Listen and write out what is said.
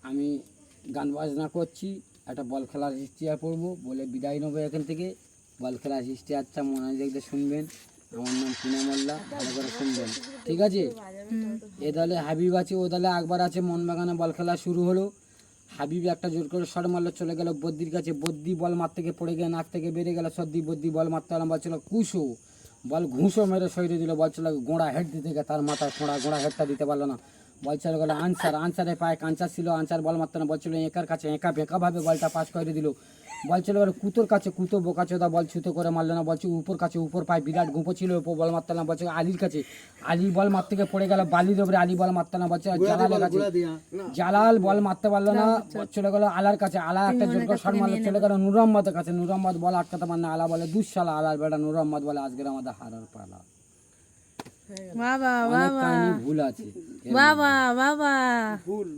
আমি গান বাজনা করছি, একটা বল খেলার হিস্ট্রি পড়বো বলে বিদায় নেবো এখান থেকে। বল খেলার হিস্ট্রি আচ্ছা মনোযোগ দিয়ে শুনবেন। আমার নাম পুনা মোল্লা, ভালো করে শুনবেন, ঠিক আছে? এ দলে হাবিব আছে, ও দলে আকবর আছে। মোহনবাগানে বল খেলা শুরু হলো। হাবিব একটা জোর করে শট মারলো, চলে গেল বদ্দির কাছে। বদ্দি বল মারতে গিয়ে পড়ে গিয়ে নাক থেকে বেরিয়ে গেল সর্দি। বদ্দি বল মারতে হলাম, বলছিল কুশো, বল ঘুষো মেরে সরিয়ে দিল। বলছিল গোড়া হেড দিতে গিয়ে তার মাথায় গোড়া হেডটা দিতে পারলো না। বল চলে গেলো আনসারের পায়ে কাঞ্চার ছিল। আনসার বল মারতে না, বলছিল একার কাছে, একা বেঁকাভাবে বলটা পাস করে দিল। বল চলে গেলো কুতোর কাছে, কুতো বোকাচোদা বল ছুতো করে মারলো না। বলছে উপর কাছে, উপর পায়ে বিরাট গুঁপো ছিল, উপর বল মারতে না। বলছে আলীর কাছে, আলী বল মারতে গিয়ে পড়ে গেল বালির ওপরে। আলী বল মারতে না, বলছে জালালের কাছে, জালাল বল মারতে পারলো না। চলে গেলো আলার কাছে, আলা একটা জোর করে শট মারলো, চলে গেলো নূর আহমদের কাছে। নূর আহমদ বল আটকাতে পারে না। আলা বলে দুঃশালা, আলার বেটা নূর আহমদ বলে আজকের আমাদের হারার পালা। বাবা অনেক কাহিনী ভুল আছে, বাবা বাবা ভুল